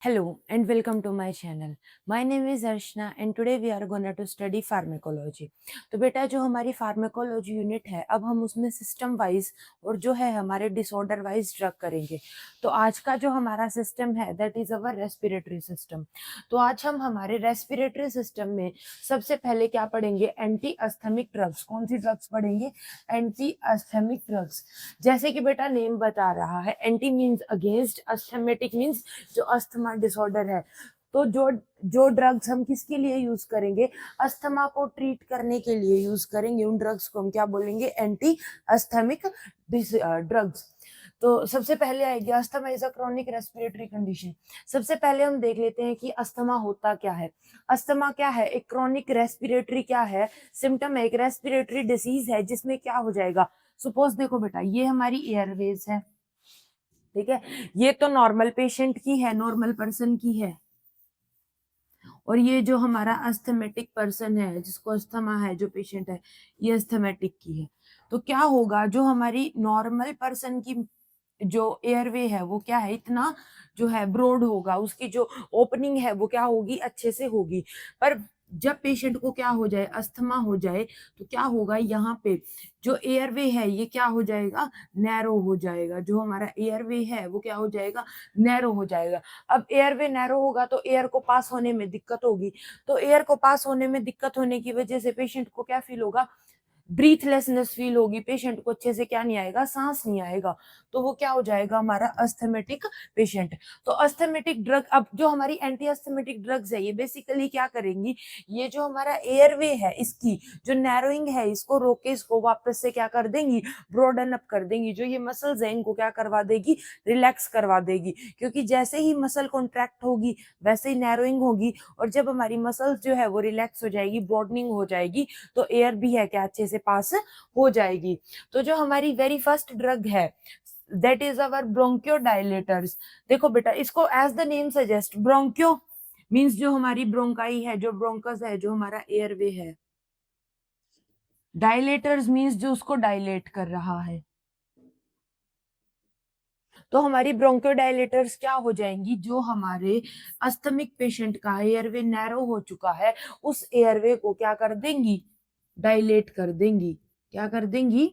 Hello and welcome to my channel. My name is Arshna and today we are going to study pharmacology. तो बेटा जो हमारी pharmacology unit है अब हम उसमें सिस्टम वाइज और जो है हमारे डिसऑर्डर वाइज ड्रग करेंगे। तो आज का जो हमारा सिस्टम है that is our respiratory system. तो आज हम हमारे रेस्पिरेटरी सिस्टम में सबसे पहले क्या पढ़ेंगे, एंटी अस्थमिक ड्रग्स। कौन सी ड्रग्स पढ़ेंगे? Anti asthmatic drugs. जैसे कि बेटा नेम बता रहा है, anti means against, asthmatic means जो अस्थमा डिसऑर्डर है। तो जो जो ड्रग्स हम किसके लिए यूज करेंगे? अस्थमा को ट्रीट करने के लिए यूज करेंगे। उन ड्रग्स को हम क्या बोलेंगे? Anti asthmatic drugs. तो सबसे पहले आएगी asthma is a chronic respiratory condition. सबसे पहले हम देख लेते हैं कि अस्थमा होता क्या है। अस्थमा क्या है? एक क्रॉनिक रेस्पिरेटरी क्या है? सिम्टम है, एक रेस्पिरेटरी डिसीज है जिसमें क्या हो जाएगा। सपोज देखो बेटा, ये हमारी एयरवेज है, ठीक है। ये तो नॉर्मल पेशेंट की है, नॉर्मल पर्सन की है, और ये जो हमारा अस्थमेटिक पर्सन है जिसको अस्थमा है, जो पेशेंट है, ये अस्थमेटिक की है। तो क्या होगा, जो हमारी नॉर्मल पर्सन की जो एयरवे है वो क्या है, इतना जो है ब्रॉड होगा, उसकी जो ओपनिंग है वो क्या होगी, अच्छे से होगी। पर जब पेशेंट को क्या हो जाए, अस्थमा हो जाए, तो क्या होगा, यहाँ पे जो एयरवे है ये क्या हो जाएगा, नैरो हो जाएगा। जो हमारा एयरवे है वो क्या हो जाएगा, नैरो हो जाएगा। अब एयरवे नैरो होगा तो एयर को पास होने में दिक्कत होगी। तो एयर को पास होने में दिक्कत होने की वजह से पेशेंट को क्या फील होगा, ब्रीथलेसनेस फील होगी। पेशेंट को अच्छे से क्या नहीं आएगा, सांस नहीं आएगा। तो वो क्या हो जाएगा, हमारा अस्थमेटिक पेशेंट। तो अस्थमेटिक ड्रग, अब जो हमारी एंटी अस्थमेटिक ड्रग्स है ये बेसिकली क्या करेंगी, ये जो हमारा एयरवे है इसकी जो नैरोइंग है इसको रोक के इसको वापस से क्या कर देंगी, ब्रॉडन अप कर देंगी। जो ये मसल्स है इनको क्या करवा देगी, रिलैक्स करवा देगी। क्योंकि जैसे ही मसल कॉन्ट्रैक्ट होगी वैसे ही नैरोइंग होगी, और जब हमारी मसल्स जो है वो रिलैक्स हो जाएगी, ब्रॉडनिंग हो जाएगी, तो एयर भी है क्या अच्छे से पास हो जाएगी। तो जो हमारी वेरी फर्स्ट ड्रग है दैट इज अवर ब्रोंकियोडायलेटर्स। देखो बेटा, इसको as the name suggest, bronchio means जो हमारी ब्रोंकाई है, जो ब्रोंकस है, जो हमारा एयरवे है। डायलेटर्स मींस जो उसको डायलेट कर रहा है। तो हमारी ब्रोंकोडायलेटर्स क्या हो जाएंगी, जो हमारे अस्थमिक पेशेंट का एयरवे नैरो हो चुका है उस एयरवे को क्या कर देंगी, डायलेट कर देंगी। क्या कर देंगी,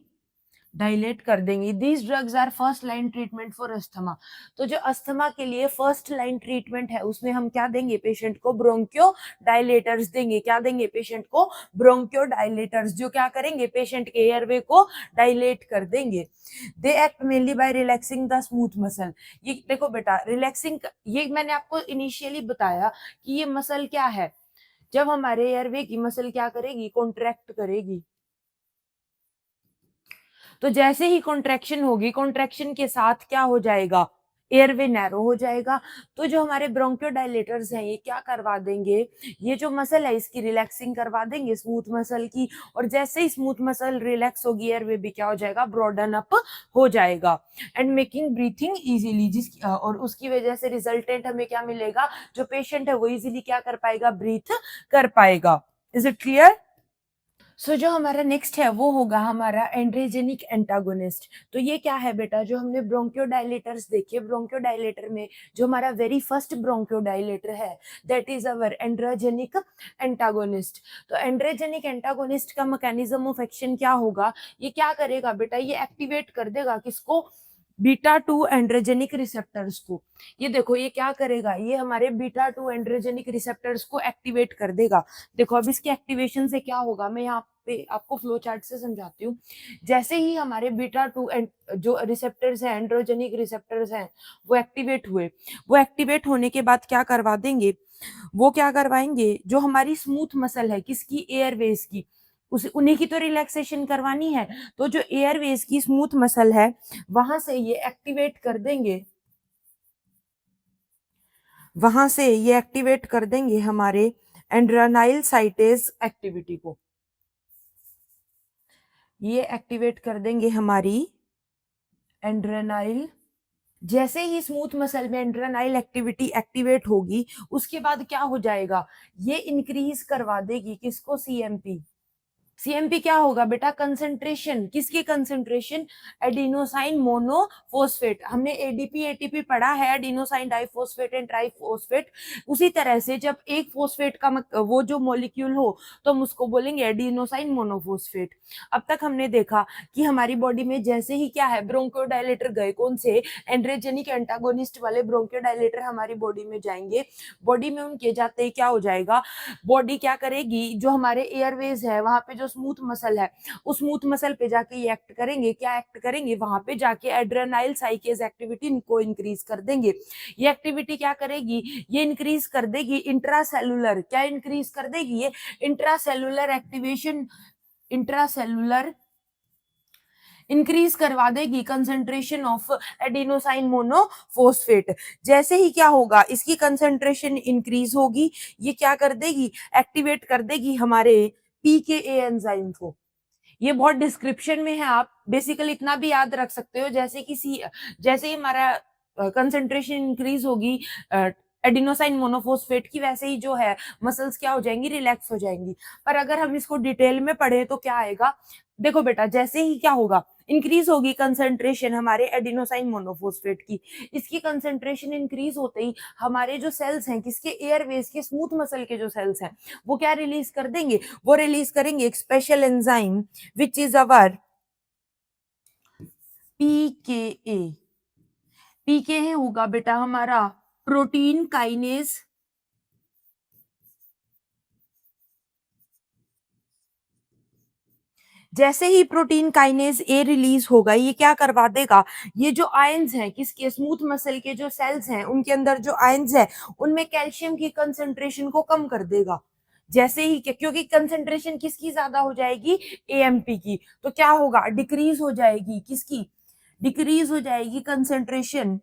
डायलेट कर देंगी। These drugs are first line treatment for asthma. तो जो अस्थमा के लिए फर्स्ट लाइन ट्रीटमेंट है उसमें हम क्या देंगे, पेशेंट को ब्रोंकियो डायलेटर्स देंगे। क्या देंगे, पेशेंट को ब्रोंकियो डायलेटर्स, जो क्या करेंगे, पेशेंट के एयरवे को डायलेट कर देंगे। They act mainly by relaxing the smooth muscle. ये देखो बेटा, रिलैक्सिंग, ये मैंने आपको इनिशियली बताया कि ये मसल क्या है, जब हमारे एयरवे की मसल क्या करेगी, कॉन्ट्रैक्ट करेगी। तो जैसे ही कॉन्ट्रैक्शन होगी, कॉन्ट्रैक्शन के साथ क्या हो जाएगा, एयरवे नैरो हो जाएगा। तो जो हमारे ब्रोंकियोडायलेटर्स हैं ये क्या करवा देंगे, ये जो मसल है इसकी रिलैक्सिंग करवा देंगे, स्मूथ मसल की। और जैसे ही स्मूथ मसल रिलैक्स होगी, एयरवे भी क्या हो जाएगा, ब्रॉडन अप हो जाएगा, एंड मेकिंग ब्रीथिंग इजीली। और उसकी वजह से रिजल्टेंट हमें क्या मिलेगा, जो पेशेंट है वो इजीली क्या कर पाएगा, ब्रीथ कर पाएगा। Is it clear? सो जो हमारा नेक्स्ट है वो होगा हमारा एंड्रोजेनिक एंटागोनिस्ट। तो ये क्या है बेटा, जो हमने ब्रोंकियोडायलेटर्स देखे, ब्रोंकियोडायलेटर में जो हमारा वेरी फर्स्ट ब्रोंकियोडायलेटर है that is our androgenic antagonist. तो एंड्रोजेनिक एंटागोनिस्ट का मैकेनिज्म ऑफ एक्शन क्या होगा, ये क्या करेगा बेटा, ये एक्टिवेट कर देगा किसको, बीटा 2 एंड्रोजेनिक रिसेप्टर्स को। ये देखो ये क्या करेगा, ये हमारे बीटा 2 एंड्रोजेनिक रिसेप्टर्स को एक्टिवेट कर देगा। देखो अब इसके एक्टिवेशन से क्या होगा, मैं यहाँ पे आपको फ्लो चार्ट से समझाती हूँ। जैसे ही हमारे बीटा 2 जो रिसेप्टर्स हैं, एंड्रोजेनिक रिसेप्टर्स हैं, वो एक्टिवेट हुए, वो एक्टिवेट होने के बाद क्या करवा देंगे, वो क्या करवाएंगे, जो हमारी स्मूथ मसल है किसकी, एयरवेज की, उस उन्हीं की तो रिलैक्सेशन करवानी है। तो जो एयरवेज की स्मूथ मसल है वहां से ये एक्टिवेट कर देंगे, वहां से ये एक्टिवेट कर देंगे हमारे एड्रेनाइल साइटेज एक्टिविटी को। ये एक्टिवेट कर देंगे हमारी एड्रेनाइल। जैसे ही स्मूथ मसल में एड्रेनाइल एक्टिविटी एक्टिवेट होगी उसके बाद क्या हो जाएगा, ये इंक्रीज करवा देगी किसको, सीएमपी। सीएमपी क्या होगा बेटा, कंसंट्रेशन, किसकी कंसंट्रेशन, एडिनोसाइन मोनोफॉस्फेट। हमने एडीपी एटीपी पढ़ा है, एडिनोसाइन डाइफॉस्फेट एंड ट्राइफॉस्फेट। उसी तरह से जब एक फॉस्फेट का वो जो मॉलिक्यूल हो तो हम उसको बोलेंगे एडिनोसाइन मोनोफॉस्फेट। अब तक हमने देखा कि हमारी बॉडी में जैसे ही क्या है, ब्रोंकोडायलेटर गए, कौन से, एंड्रोजेनिक एंटागोनिस्ट वाले ब्रोंकोडायलेटर हमारी बॉडी में जाएंगे। बॉडी में उनके जाते ही क्या हो जाएगा, बॉडी क्या करेगी, जो हमारे एयरवेज है वहां पे जो स्मूथ मसल है, उस स्मूथ मसल पे जाके ये एक्ट करेंगे, क्या एक्ट करेंगे, वहां पे जाके एड्रेनाइल साइकेज एक्टिविटी इनको इंक्रीज कर देंगे। ये एक्टिविटी क्या करेगी, ये इंक्रीज कर देगी इंट्रासेलुलर, क्या इंक्रीज कर देगी, ये इंट्रासेलुलर एक्टिवेशन, इंट्रासेलुलर इंक्रीज करवा देगी कंसंट्रेशन ऑफ एडिनोसाइन मोनोफॉस्फेट। जैसे ही क्या होगा, इसकी कंसंट्रेशन इंक्रीज होगी, ये क्या कर देगी, एक्टिवेट कर देगी हमारे पीकेए एंजाइम को। ये बहुत डिस्क्रिप्शन में है, आप बेसिकली इतना भी याद रख सकते हो, जैसे ही हमारा कंसंट्रेशन इंक्रीज होगी एडिनोसाइन मोनोफॉस्फेट की, वैसे ही जो है मसल्स क्या हो जाएंगी, रिलैक्स हो जाएंगी। पर अगर हम इसको डिटेल में पढ़े तो क्या आएगा, देखो बेटा, जैसे ही क्या होगा, इंक्रीज होगी कंसंट्रेशन हमारे एडिनोसाइन मोनोफॉस्फेट की, इसकी कंसंट्रेशन इंक्रीज होते ही हमारे जो सेल्स हैं, किसके, एयरवेज के, स्मूथ मसल के जो सेल्स हैं, वो क्या रिलीज कर देंगे, वो रिलीज करेंगे एक special enzyme which is our pKa. PKa होगा बेटा हमारा प्रोटीन काइनेज। जैसे ही प्रोटीन काइनेज ए रिलीज होगा, ये क्या करवा देगा, ये जो आयंस हैं, किसके, स्मूथ मसल के जो सेल्स हैं, उनके अंदर जो आयंस है, उनमें कैल्शियम की कंसंट्रेशन को कम कर देगा। जैसे ही, क्योंकि कंसंट्रेशन किसकी ज्यादा हो जाएगी, एएमपी की, तो क्या होगा, डिक्रीज हो जाएगी, किसकी, डिक्रीज हो जाएगी कंसंट्रेशन,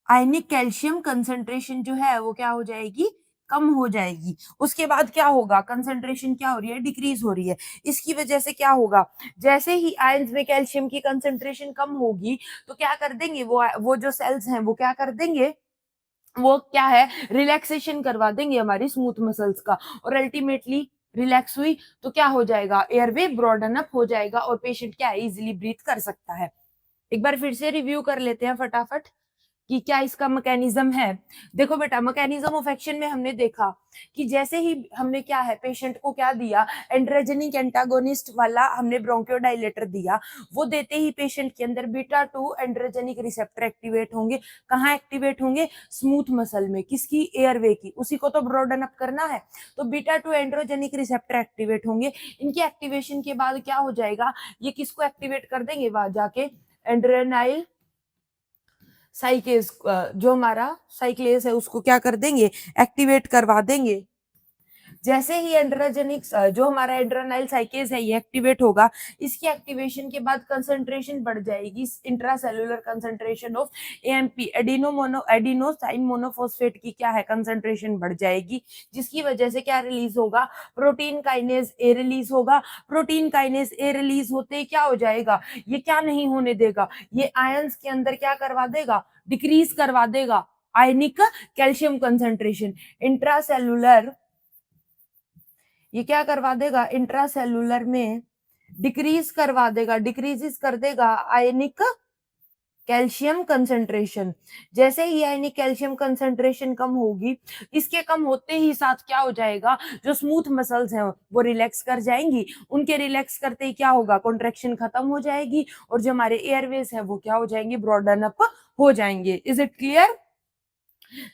आयनिक कैल्शियम कंसंट्रेशन जो है वो क्या हो जाएगी, कम हो जाएगी। उसके बाद क्या होगा, कंसंट्रेशन क्या हो रही है, डिक्रीज हो रही है। इसकी वजह से क्या होगा, जैसे ही आयंस में कैल्शियम की कंसंट्रेशन कम होगी तो क्या कर देंगे, वो जो सेल्स हैं वो क्या कर देंगे, वो क्या है, रिलैक्सेशन करवा देंगे हमारी स्मूथ मसल्स का, और अल्टीमेटली रिलैक्स हुई तो क्या हो जाएगा, एयरवे ब्रॉडन अप हो जाएगा और पेशेंट क्या है, इजिली ब्रीथ कर सकता है। एक बार फिर से रिव्यू कर लेते हैं फटाफट कि क्या इसका मैकेनिज्म है। देखो बेटा, मैकेनिज्म ऑफ एक्शन में हमने देखा कि जैसे ही हमने क्या है, पेशेंट को क्या दिया, एंड्रोजेनिक एंटागोनिस्ट वाला हमने ब्रोंकियोडाइलेटर दिया, वो देते ही पेशेंट के अंदर बीटा 2 एंड्रोजेनिक रिसेप्टर एक्टिवेट होंगे। कहाँ एक्टिवेट होंगे, स्मूथ मसल में, किसकी, एयरवे की, उसी को तो ब्रॉडन अप करना है, तो बीटा 2 एंड्रोजेनिक रिसेप्टर एक्टिवेट होंगे। इनकी एक्टिवेशन के बाद क्या हो जाएगा, ये किसको एक्टिवेट कर देंगे, वहां जाके एड्रेनाइल साइकेज, जो हमारा साइक्लेस है उसको क्या कर देंगे, एक्टिवेट करवा देंगे। जैसे ही एंड्रोजेनिक, जो हमारा एड्रेनाइल साइकेज है, ये एक्टिवेट होगा, इसकी एक्टिवेशन के बाद कंसंट्रेशन बढ़ जाएगी, intracellular concentration of AMP, adenosine monophosphate की क्या है, कंसंट्रेशन बढ़ जाएगी, जिसकी वजह से क्या रिलीज होगा, प्रोटीन काइनेज ए रिलीज होगा। प्रोटीन काइनेज ए रिलीज होते क्या हो जाएगा, ये क्या नहीं होने देगा, ये आयंस के अंदर क्या करवा देगा, डिक्रीज करवा देगा आयनिक कैल्शियम कंसंट्रेशन। इंट्रासेलुलर, ये क्या करवा देगा, इंट्रासेलुलर में डिक्रीज करवा देगा, डिक्रीजेस कर देगा आयनिक कैल्शियम कंसंट्रेशन। जैसे ही आयनिक कैल्शियम कंसंट्रेशन कम होगी, इसके कम होते ही साथ क्या हो जाएगा, जो स्मूथ मसल्स हैं वो रिलैक्स कर जाएंगी, उनके रिलैक्स करते ही क्या होगा, कॉन्ट्रैक्शन खत्म हो जाएगी, और जो हमारे एयरवेज है वो क्या हो जाएंगे, ब्रॉडन अप हो जाएंगे। Is it clear.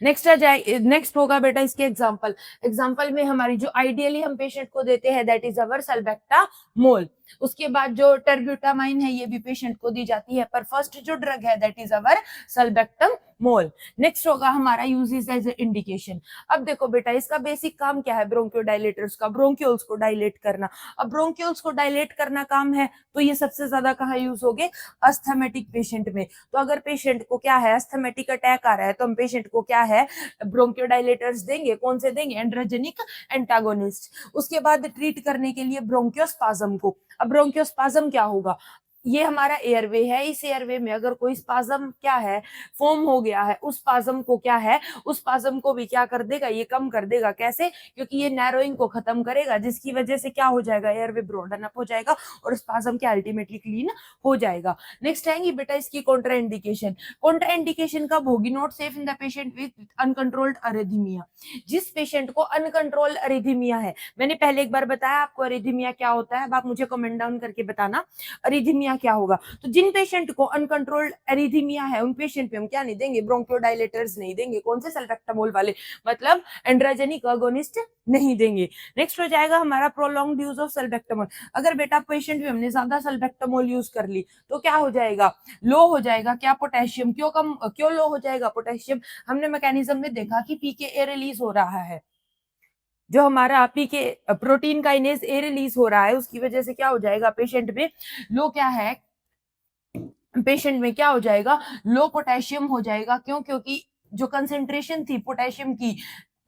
नेक्स्ट आ जाए, नेक्स्ट होगा बेटा इसके एग्जांपल। एग्जांपल में हमारी जो आइडियली हम पेशेंट को देते हैं दैट इज अवर सल्बेक्टामोल। उसके बाद जो टर्ब्यूटामाइन है ये भी पेशेंट को दी जाती है, पर फर्स्ट जो ड्रग है दैट इज अवर सल्बेक्टामोल। नेक्स्ट होगा हमारा यूजेस एज इंडिकेशन। अब देखो बेटा, इसका बेसिक काम क्या है, ब्रोंकियोडाइलेटर्स का, ब्रोंक्यूल्स को डायलेट करना। अब ब्रोंक्यूल्स को डायलेट करना काम है तो ये सबसे ज्यादा कहाँ यूज होंगे, अस्थमेटिक पेशेंट में। तो अगर पेशेंट को क्या है, अस्थमेटिक अटैक आ रहा है, तो हम पेशेंट को क्या है, ब्रोंकियोडाइलेटर्स देंगे। कौन से देंगे, एंड्रोजेनिक एंटागोनिस्ट। उसके बाद ट्रीट करने के लिए ब्रोंकियोस्पाज्म को। अब ब्रोंकियोस्पाज्म क्या होगा, ये हमारा एयरवे है, इस एयरवे में अगर कोई स्पाज्म क्या है फॉर्म हो गया है, उस स्पाज्म को क्या है, उस स्पाज्म को भी क्या कर देगा, ये कम कर देगा। कैसे? क्योंकि ये नैरोइंग को खत्म करेगा, जिसकी वजह से क्या हो जाएगा, एयरवे ब्रॉडन अप हो जाएगा और स्पाज्म क्या अल्टीमेटली क्लीन हो जाएगा। नेक्स्ट आएंगी बेटा इसकी कॉन्ट्राइंडिकेशन। कॉन्ट्राइंडिकेशन कब होगी? Not safe in the patient with uncontrolled arrhythmia. जिस पेशेंट को अनकंट्रोल्ड अरिथमिया है, मैंने पहले एक बार बताया आपको अरिथमिया क्या होता है, अब आप मुझे कमेंट डाउन करके बताना अरिथमिया क्या होगा। तो जिन पेशेंट को अनकंट्रोल्ड एरिथमिया है, उन पेशेंट पे हम क्या नहीं देंगे, ब्रोंकोडायलेटर्स नहीं देंगे। कौन से? सल्फेक्टामोल वाले, मतलब एंड्रोजेनिक अगोनिस्ट नहीं देंगे। नेक्स्ट हो जाएगा हमारा प्रोलॉन्ग्ड यूज ऑफ सल्फेक्टामोल। अगर बेटा पेशेंट में हमने ज्यादा सल्फेक्टामोल यूज कर ली तो क्या हो जाएगा, लो हो जाएगा क्या पोटेशियम। क्यों लो हो जाएगा पोटेशियम? हमने मैकेनिज्म में देखा कि पीके रिलीज हो रहा है, जो हमारा पीके प्रोटीन काइनेज ए रिलीज हो रहा है, उसकी वजह से क्या हो जाएगा, पेशेंट में लो क्या है, पेशेंट में क्या हो जाएगा, लो पोटेशियम हो जाएगा। क्यों? क्योंकि जो कंसेंट्रेशन थी पोटेशियम की,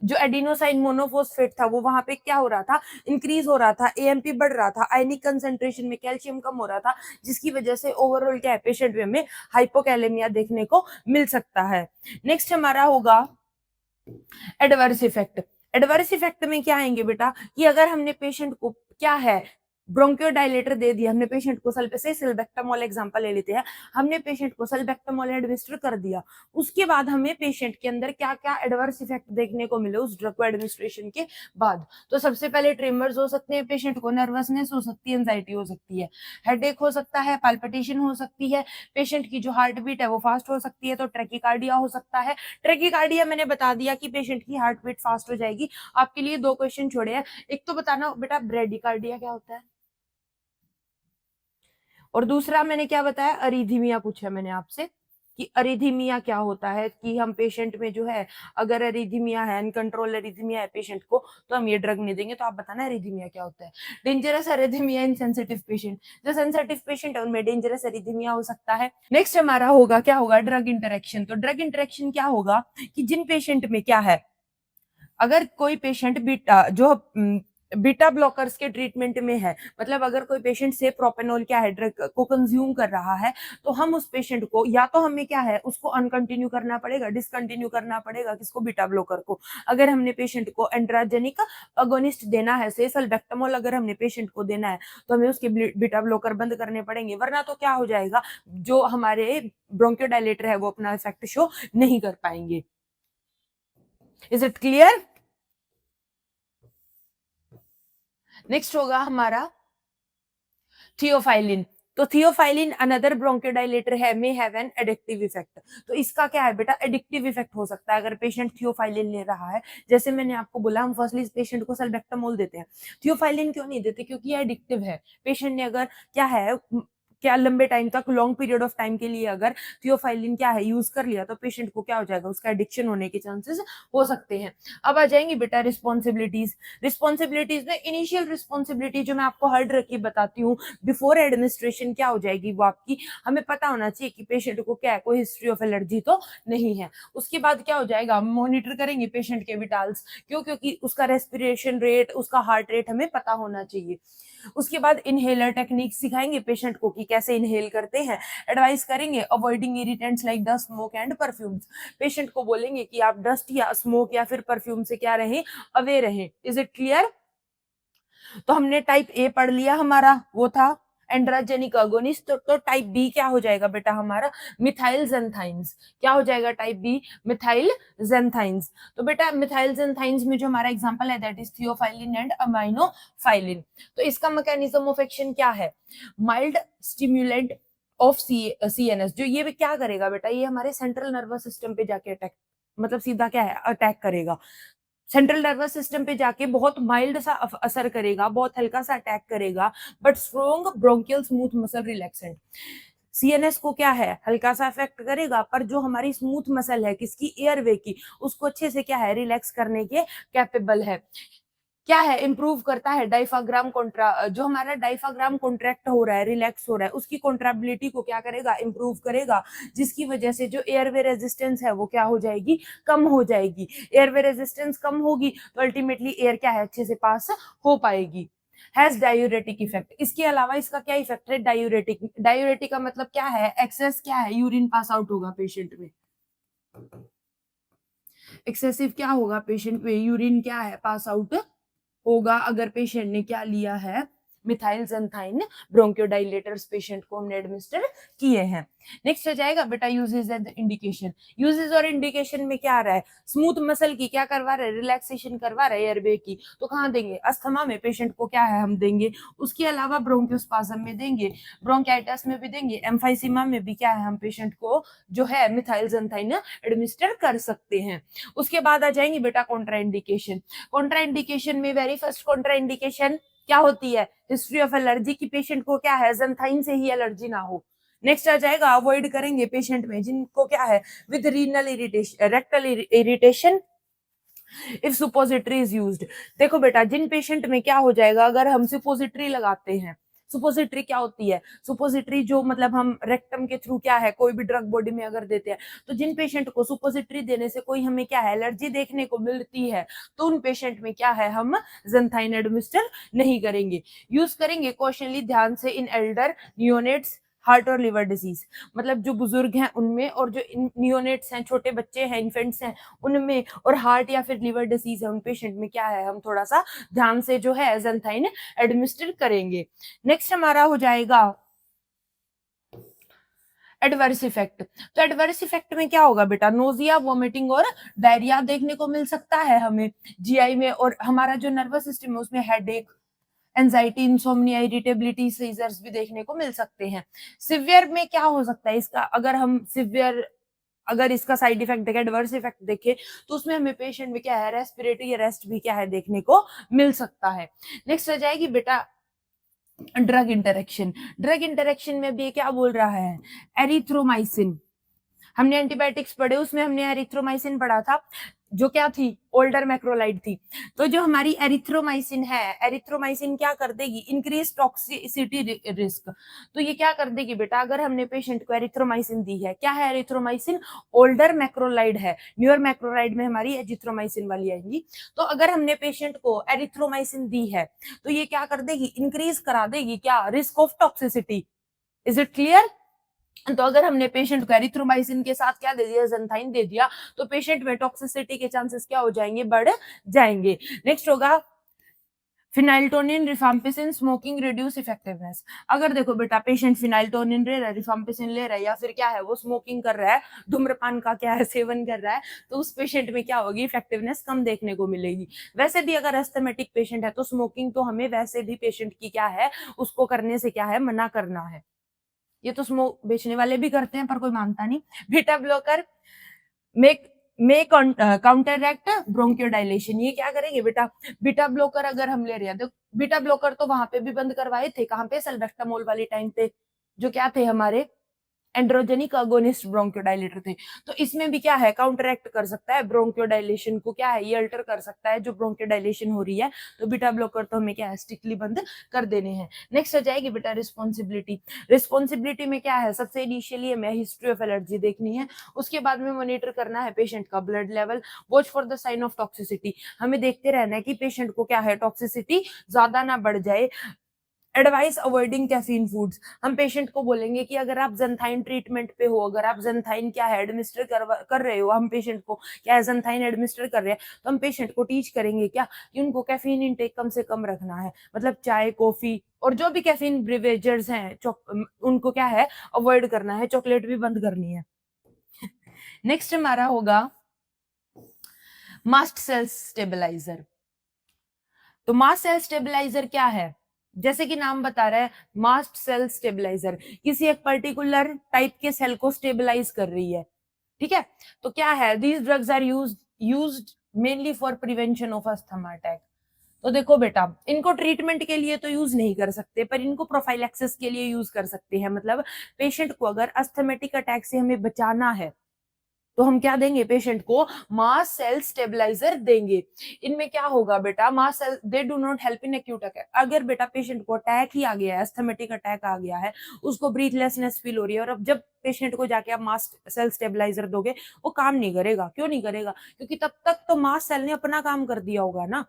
जो एडिनोसाइन मोनोफॉस्फेट था, वो वहां पे क्या हो रहा था, इंक्रीज हो रहा था, एएमपी बढ़ रहा था, आयनिक कंसेंट्रेशन में कैल्शियम कम हो रहा था, जिसकी वजह से ओवरऑल क्या है, पेशेंट में हमें हाइपोकैलेमिया देखने को मिल सकता है। नेक्स्ट हमारा होगा एडवर्स इफेक्ट। एडवर्स इफेक्ट में क्या आएंगे बेटा, कि अगर हमने पेशेंट को क्या है, ब्रोंकियोडायलेटर दे दिया, हमने पेशेंट को सल्बेक्टामोल एग्जांपल ले लेते हैं, हमने पेशेंट को सल्बेक्टामोल एडमिनिस्टर कर दिया, उसके बाद हमें पेशेंट के अंदर क्या क्या एडवर्स इफेक्ट देखने को मिले उस ड्रग को एडमिनिस्ट्रेशन के बाद। तो सबसे पहले ट्रेमर्स हो सकते हैं पेशेंट को, नर्वसनेस हो सकती है, एंजाइटी हो सकती है, हेडेक हो सकता है, पाल्पिटेशन हो सकती है, पेशेंट की जो हार्ट बीट है वो फास्ट हो सकती है, तो ट्रैकिकार्डिया हो सकता है। ट्रैकिकार्डिया मैंने बता दिया कि पेशेंट की हार्ट बीट फास्ट हो जाएगी। आपके लिए दो क्वेश्चन छोड़े हैं, एक तो बताना बेटा ब्रेडिकार्डिया क्या होता है, और दूसरा मैंने क्या बताया, अरिथमिया पूछा मैंने आपसे कि अरिथमिया क्या होता है, कि हम पेशेंट में जो है अगर अरिथमिया है, अनकंट्रोल अरिथमिया है पेशेंट को, तो हम ये ड्रग नहीं देंगे। तो आप बताना अरिथमिया क्या होता है। डेंजरस अरिथमिया इन सेंसिटिव पेशेंट, जो सेंसिटिव पेशेंट है उनमें डेंजरस अरिथमिया हो सकता है। नेक्स्ट हमारा होगा क्या होगा, ड्रग इंटरेक्शन। तो ड्रग इंटरेक्शन क्या होगा, कि जिन पेशेंट में क्या है, अगर कोई पेशेंट बीटा ब्लॉकर्स के ट्रीटमेंट में है, मतलब अगर कोई पेशेंट से प्रोपेनोल क्या है ड्रग को कंज्यूम कर रहा है, तो हम उस पेशेंट को या तो हमें क्या है उसको अनकंटिन्यू करना पड़ेगा, डिसकंटिन्यू करना पड़ेगा, किसको, बीटा ब्लॉकर को। अगर हमने पेशेंट को एंड्रोजेनिक अगोनिस्ट देना है, से सल्बेक्टामोल अगर हमने पेशेंट को देना है, तो हमें उसके बीटा ब्लॉकर बंद करने पड़ेंगे, वरना तो क्या हो जाएगा, जो हमारे ब्रोंकियोडायलेटर है वो अपना इफेक्ट शो नहीं कर पाएंगे। Is it clear? नेक्स्ट होगा हमारा थियोफाइलिन। तो थियोफाइलिन अनदर ब्रोंकोडायलेटर है, may have an addictive effect. तो इसका क्या है बेटा, एडिक्टिव इफेक्ट हो सकता है अगर पेशेंट थियोफाइलिन ले रहा है। जैसे मैंने आपको बोला, हम फर्स्टली इस पेशेंट को सल्बेक्टामोल देते हैं, थियोफाइलिन क्यों नहीं देते, क्योंकि ये एडिक्टिव है। पेशेंट ने अगर क्या है, क्या लंबे टाइम तक, लॉन्ग पीरियड ऑफ टाइम के लिए अगर थियोफाइलिन क्या है यूज कर लिया, तो पेशेंट को क्या हो जाएगा, उसका एडिक्शन होने के चांसेस हो सकते हैं। अब आ जाएंगी बेटा रिस्पॉन्सिबिलिटीज। रिस्पॉन्सिबिलिटीज में इनिशियल रिस्पॉन्सिबिलिटी जो मैं आपको हर ड्रग की बताती हूँ बिफोर एडमिनिस्ट्रेशन क्या हो जाएगी, वो आपकी हमें पता होना चाहिए कि पेशेंट को क्या है, कोई हिस्ट्री ऑफ एलर्जी तो नहीं है। उसके बाद क्या हो जाएगा, हम मॉनिटर करेंगे पेशेंट के विटाल्स, क्यों, क्योंकि उसका रेस्पिरेशन रेट, उसका हार्ट रेट हमें पता होना चाहिए। उसके बाद इनहेलर टेक्निक सिखाएंगे पेशेंट को कि कैसे इनहेल करते हैं, एडवाइस करेंगे avoiding irritants like dust, smoke and perfumes. Patient को बोलेंगे कि आप डस्ट या स्मोक या फिर परफ्यूम से क्या रहें, अवे रहें। Is it clear? तो हमने टाइप ए पढ़ लिया, हमारा वो था एंड्रोजेनिक अगोनिस्ट। तो टाइप बी क्या हो जाएगा बेटा हमारा, मिथाइल जेंथाइन्स। क्या हो जाएगा टाइप बी, मिथाइल जेंथाइन्स। तो बेटा मिथाइल जेंथाइन्स में जो हमारा एग्जांपल है that is theophylline and aminophylline. तो इसका मैकेनिज्म ऑफ एक्शन क्या है, माइल्ड स्टिमुलेंट ऑफ सीएनएस। जो ये भी क्या करेगा बेटा, ये हमारे सेंट्रल नर्वस सिस्टम पे जाके अटैक, मतलब सीधा क्या है, अटैक करेगा। सेंट्रल नर्वस सिस्टम पे जाके बहुत माइल्ड सा असर करेगा, बहुत हल्का सा अटैक करेगा, but strong bronchial smooth muscle relaxant. CNS को क्या है, हल्का सा इफेक्ट करेगा, पर जो हमारी स्मूथ मसल है किसकी, एयरवे की, उसको अच्छे से क्या है, रिलैक्स करने के कैपेबल है। क्या है, इंप्रूव करता है डायफ्राग्राम जो हमारा डायफ्राग्राम कॉन्ट्रैक्ट हो रहा है, रिलैक्स हो रहा है, उसकी कॉन्ट्राबिलिटी को क्या करेगा, इंप्रूव करेगा, जिसकी वजह से जो एयरवे रेजिस्टेंस है वो क्या हो जाएगी, कम हो जाएगी। एयरवे रेजिस्टेंस कम होगी तो अल्टीमेटली एयर क्या है, अच्छे से पास हो पाएगी। Has diuretic effect. इसके अलावा इसका क्या इफेक्ट है, डायूरेटिक। डायूरेटिक का मतलब क्या है, एक्सेस क्या है, यूरिन पास आउट होगा पेशेंट में, एक्सेसिव क्या होगा पेशेंट में, यूरिन क्या है पास आउट होगा अगर पेशेंट ने क्या लिया है, मिथाइल ज़ैंथाइन ब्रोंकियोडाइलेटर्स पेशेंट को हमने एडमिनिस्टर किए हैं। नेक्स्ट हो जाएगा बेटा यूजेस एंड इंडिकेशन। यूजेस और इंडिकेशन में क्या आ रहा है, स्मूथ मसल की क्या करवा रहा है, रिलैक्सेशन करवा रहा है एयरवे की, तो कहाँ देंगे, अस्थमा में पेशेंट को क्या है हम देंगे। उसके अलावा ब्रोंकियोस्पाज्म में देंगे, ब्रोंकाइटिस में भी देंगे, एम्फाइसीमा में भी क्या है हम पेशेंट को जो है मिथाइल ज़ैंथाइन एडमिनिस्टर कर सकते हैं। उसके बाद आ जाएंगे बेटा कॉन्ट्राइंडिकेशन। कॉन्ट्राइंडिकेशन में वेरी फर्स्ट कॉन्ट्राइंडिकेशन क्या होती है, हिस्ट्री ऑफ एलर्जी की पेशेंट को क्या है ज़ैंथाइन से ही एलर्जी ना हो। नेक्स्ट आ जाएगा अवॉइड करेंगे पेशेंट में जिनको क्या है with renal irritation, rectal irritation if suppository is used. देखो बेटा जिन पेशेंट में क्या हो जाएगा अगर हम सुपोजिटरी लगाते हैं, सुपोजिटरी क्या होती है, सुपोजिटरी जो मतलब हम रेक्टम के थ्रू क्या है कोई भी ड्रग बॉडी में अगर देते हैं, तो जिन पेशेंट को सुपोजिटरी देने से कोई हमें क्या है एलर्जी देखने को मिलती है, तो उन पेशेंट में क्या है हम ज़ैंथाइन एडमिनिस्टर नहीं करेंगे। यूज करेंगे क्वेश्चनली ध्यान से इन एल्डर, नियोनेट्स, हार्ट और लिवर डिजीज, मतलब जो बुजुर्ग हैं उनमें और जो नियोनेट्स हैं छोटे बच्चे हैं इन्फेंट्स हैं उनमें, और हार्ट या फिर लिवर डिजीज है उन पेशेंट में क्या है हम थोड़ा सा ध्यान से जो है ज़ैंथाइन एडमिनिस्टर करेंगे। नेक्स्ट हमारा हो जाएगा एडवर्स इफेक्ट। तो एडवर्स इफेक्ट में क्या होगा बेटा, नोजिया, वोमिटिंग और डायरिया देखने को मिल सकता है हमें जीआई में, और हमारा जो नर्वस सिस्टम है उसमें headache, anxiety, insomnia, irritability, seizures भी देखने को मिल सकते हैं। सिवियर में क्या हो सकता है इसका, अगर हम सिवियर अगर इसका साइड इफेक्ट देखें, एडवर्स इफेक्ट देखें, तो उसमें हमें पेशेंट में क्या है रेस्पिरेटरी अरेस्ट भी क्या है देखने को मिल सकता है। नेक्स्ट आ जाएगी बेटा ड्रग इंटरेक्शन। ड्रग इंटरेक्शन में भी क्या बोल रहा है, एरिथ्रोमाइसिन, हमने एंटीबायोटिक्स पढ़े उसमें हमने एरिथ्रोमाइसिन पढ़ा था जो क्या थी, ओल्डर मैक्रोलाइड थी। तो जो हमारी एरिथ्रोमाइसिन है, एरिथ्रोमाइसिन क्या कर देगी, इंक्रीज टॉक्सिसिटी रिस्क। तो ये क्या कर देगी बेटा, अगर हमने पेशेंट को एरिथ्रोमाइसिन दी है, क्या है एरिथ्रोमाइसिन, ओल्डर मैक्रोलाइड है, न्यूअर मैक्रोलाइड में हमारी एजिथ्रोमाइसिन वाली आएगी। तो अगर हमने पेशेंट को एरिथ्रोमाइसिन दी है तो ये क्या कर देगी, इंक्रीज करा देगी क्या, risk of toxicity. Is it clear. तो अगर हमने पेशेंट को एरिथ्रोमाइसिन के साथ क्या दे दिया, ज़ैंथाइन दे दिया, तो पेशेंट में टॉक्सिसिटी के चांसेस क्या हो जाएंगे, बढ़ जाएंगे। नेक्स्ट होगा फिनाइल्टोनिन, रिफाम्पिसिन, स्मोकिंग रिड्यूस इफेक्टिवनेस। अगर देखो बेटा पेशेंट फिनाइल्टोनिन ले रहा है, रिफाम्पिसिन ले रहा है, या फिर क्या है वो स्मोकिंग कर रहा है, धूम्रपान का क्या है सेवन कर रहा है, तो उस पेशेंट में क्या होगी, इफेक्टिवनेस कम देखने को मिलेगी। वैसे भी अगर एस्थमेटिक पेशेंट है तो स्मोकिंग तो हमें वैसे भी पेशेंट की क्या है उसको करने से क्या है मना करना है। ये तो स्मोक बेचने वाले भी करते हैं पर कोई मानता नहीं। बीटा ब्लॉकर मे काउंटरएक्ट ब्रोंकियोडाइलेशन, ये क्या करेंगे बेटा, बीटा ब्लॉकर अगर हम ले रहे हैं तो बीटा ब्लॉकर तो वहां पे भी बंद करवाए थे, कहां पे, सल्बेक्टामोल वाली टाइम पे, जो क्या थे हमारे एंड्रोजेनिक अगोनिस्ट ब्रोंकियोडाइलेटर थे। तो इसमें भी क्या है काउंटरएक्ट कर सकता है ब्रोंकियोडाइलेशन को, क्या है ये अल्टर कर सकता है जो ब्रोंकियोडाइलेशन हो रही है। तो बीटा ब्लॉकर तो हमें क्या है स्ट्रिक्टली बंद कर देने हैं। नेक्स्ट आ जाएगी बेटा रिस्पॉन्सिबिलिटी। रिस्पॉन्सिबिलिटी में क्या है, सबसे इनिशियली हमें हिस्ट्री ऑफ एलर्जी देखनी है, उसके बाद में मॉनिटर करना है पेशेंट का blood level, watch for the sign of toxicity, हमें देखते रहना है कि पेशेंट को क्या है टॉक्सिसिटी ज्यादा ना बढ़ जाए। एडवाइस अवॉइडिंग कैफीन फूड्स, हम पेशेंट को बोलेंगे कि अगर आप ज़ैंथाइन ट्रीटमेंट पे हो, अगर आप ज़ैंथाइन क्या है एडमिनिस्टर कर रहे हो, हम पेशेंट को क्या है ज़ैंथाइन एडमिनिस्टर कर रहे हैं, तो हम पेशेंट को टीच करेंगे क्या कि उनको कैफीन इनटेक कम से कम रखना है, मतलब चाय, कॉफी और जो भी कैफीन ब्रिवेजर्स हैं उनको क्या है अवॉइड करना है, चॉकलेट भी बंद करनी है। नेक्स्ट हमारा होगा मास्ट सेल स्टेबलाइजर। तो मास्ट सेल स्टेबलाइजर क्या है, जैसे कि नाम बता रहा है मास्ट सेल स्टेबलाइजर, किसी एक पर्टिकुलर टाइप के सेल को स्टेबलाइज कर रही है, ठीक है। तो क्या है, these drugs are used mainly for prevention of asthma attack. तो देखो बेटा इनको ट्रीटमेंट के लिए तो यूज नहीं कर सकते पर इनको प्रोफाइलैक्सिस के लिए यूज कर सकते हैं, मतलब पेशेंट को अगर अस्थमेटिक अटैक से हमें बचाना है तो हम क्या देंगे पेशेंट को, मास्ट सेल स्टेबलाइजर देंगे। इनमें क्या होगा बेटा, mast cell they do not help in acute attack. अगर बेटा पेशेंट को अटैक ही आ गया है, अस्थमेटिक अटैक आ गया है, उसको ब्रीथलेसनेस फील हो रही है, और अब जब पेशेंट को जाके आप मास्ट सेल स्टेबलाइजर दोगे वो काम नहीं करेगा। क्यों नहीं करेगा, क्योंकि तब तक तो मास्ट सेल ने अपना काम कर दिया होगा ना,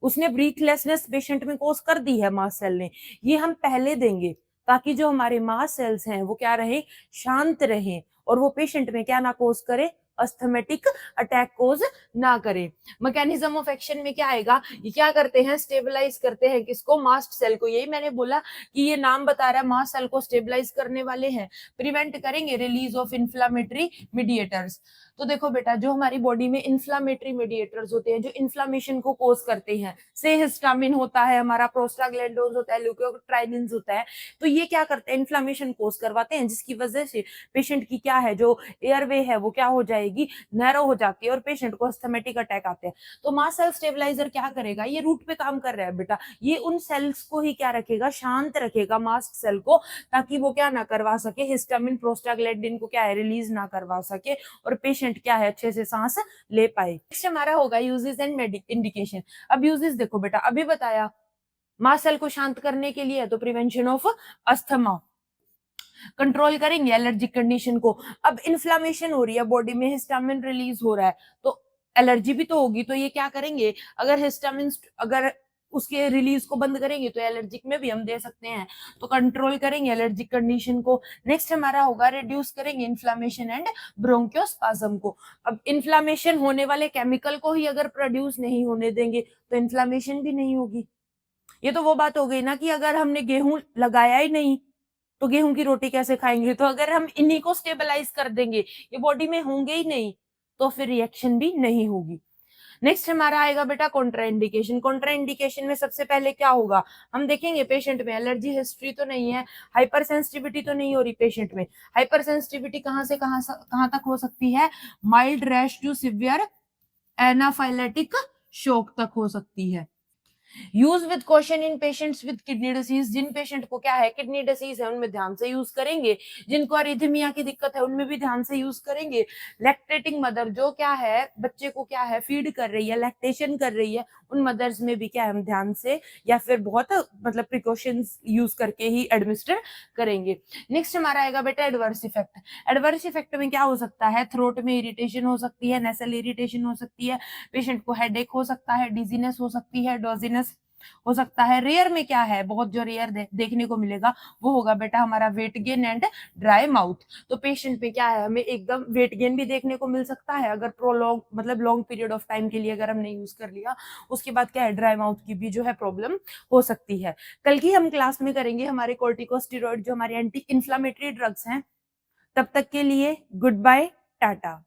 उसने ब्रीथलेसनेस पेशेंट में कोज कर दी है मास्ट सेल ने, ये हम पहले देंगे ताकि जो हमारे मास्ट सेल्स हैं वो क्या रहे, शांत रहे और वो पेशेंट में क्या ना कोज करे, अस्थमेटिक अटैक कोज ना करे। मैकेनिज्म ऑफ एक्शन में क्या आएगा, ये क्या करते हैं, स्टेबलाइज करते हैं किसको, मास्ट सेल को। यही मैंने बोला कि ये नाम बता रहा है मास्ट सेल को स्टेबलाइज करने वाले हैं। प्रिवेंट करेंगे रिलीज ऑफ इन्फ्लामेटरी मीडिएटर्स। तो देखो बेटा, जो हमारी बॉडी में इन्फ्लामेटरी मीडिएटर्स होते हैं जो इन्फ्लामेशन को कोज करते हैं, से हिस्टामिन होता है हमारा, प्रोस्टाग्लैंडोन्स होता है, ल्यूकोट्राइनिन्स होता है, तो ये क्या करते हैं, इन्फ्लामेशन कोज करवाते हैं, जिसकी वजह से पेशेंट की क्या है, जो एयरवे है वो क्या हो जाएगी, नैरो हो जाती है और पेशेंट को अस्थमेटिक अटैक आते हैं। तो मास्ट सेल स्टेबलाइजर क्या करेगा, ये रूट पे काम कर रहा है बेटा, ये उन सेल्स को ही क्या रखेगा, शांत रखेगा मास्ट सेल को, ताकि वो क्या ना करवा सके, हिस्टामिन प्रोस्टाग्लैंडिन को क्या है, रिलीज ना करवा सके और पेशेंट क्या है, अच्छे से सांस ले पाए। नेक्स्ट हमारा होगा यूजेस एंड इंडिकेशन। अब यूजेस देखो बेटा, अभी बताया मास्ट सेल को शांत करने के लिए तो प्रिवेंशन ऑफ अस्थमा, कंट्रोल करेंगे एलर्जिक कंडीशन को। अब इन्फ्लामेशन हो रही है बॉडी में, हिस्टामिन रिलीज हो रहा है, तो एलर्जी भी तो होगी, तो ये क्या करेंगे, अगर हिस्टामिन अगर उसके रिलीज को बंद करेंगे तो एलर्जिक में भी हम दे सकते हैं, तो कंट्रोल करेंगे एलर्जिक कंडीशन को। नेक्स्ट हमारा होगा रिड्यूस करेंगे इन्फ्लामेशन एंड ब्रोंकियोस्पाज्म को। अब इन्फ्लामेशन होने वाले केमिकल को ही अगर प्रोड्यूस नहीं होने देंगे तो इन्फ्लामेशन भी नहीं होगी। ये तो वो बात हो गई ना कि अगर हमने गेहूं लगाया ही नहीं तो गेहूं की रोटी कैसे खाएंगे, तो अगर हम इन्हीं को स्टेबलाइज कर देंगे, ये बॉडी में होंगे ही नहीं, तो फिर रिएक्शन भी नहीं होगी। नेक्स्ट हमारा आएगा बेटा कॉन्ट्राइंडिकेशन। कॉन्ट्राइंडिकेशन में सबसे पहले क्या होगा, हम देखेंगे पेशेंट में एलर्जी हिस्ट्री तो नहीं है, हाइपर सेंसिटिविटी तो नहीं हो रही पेशेंट में। हाइपर सेंसिटिविटी कहां से कहां तक हो सकती है, mild rash to severe anaphylactic shock तक हो सकती है। Use with caution in patients with kidney disease, जिन पेशेंट को क्या है, किडनी डिसीज है, उनमें ध्यान से यूज करेंगे। जिनको अरिथमिया की दिक्कत है उनमें भी ध्यान से यूज करेंगे। लैक्टेटिंग मदर, जो क्या है बच्चे को क्या है फीड कर रही है, लैक्टेशन कर रही है, उन मदर्स में भी क्या है हम ध्यान से या फिर बहुत मतलब प्रिकॉशंस यूज करके ही एडमिनिस्टर करेंगे। नेक्स्ट हमारा आएगा बेटा एडवर्स इफेक्ट। एडवर्स इफेक्ट में क्या हो सकता है, थ्रोट में इरिटेशन हो सकती है, नेसल इरिटेशन हो सकती है, पेशेंट को हेडेक हो सकता है, डिजीनेस हो सकती है, डोजीनेस हो सकता है। रेयर में क्या है, बहुत जो रेयर देखने को मिलेगा वो होगा बेटा हमारा weight gain and dry mouth. तो पेशेंट पे क्या है, हमें एकदम वेट गेन भी देखने को मिल सकता है अगर प्रोलॉन्ग मतलब लॉन्ग पीरियड ऑफ टाइम के लिए अगर हमने यूज कर लिया। उसके बाद क्या है, ड्राई माउथ की भी जो है प्रॉब्लम हो सकती है। कल की हम क्लास में करेंगे हमारे कोर्टिकोस्टेरॉइड जो हमारे एंटी इंफ्लामेटरी ड्रग्स हैं। तब तक के लिए गुड बाय, टाटा।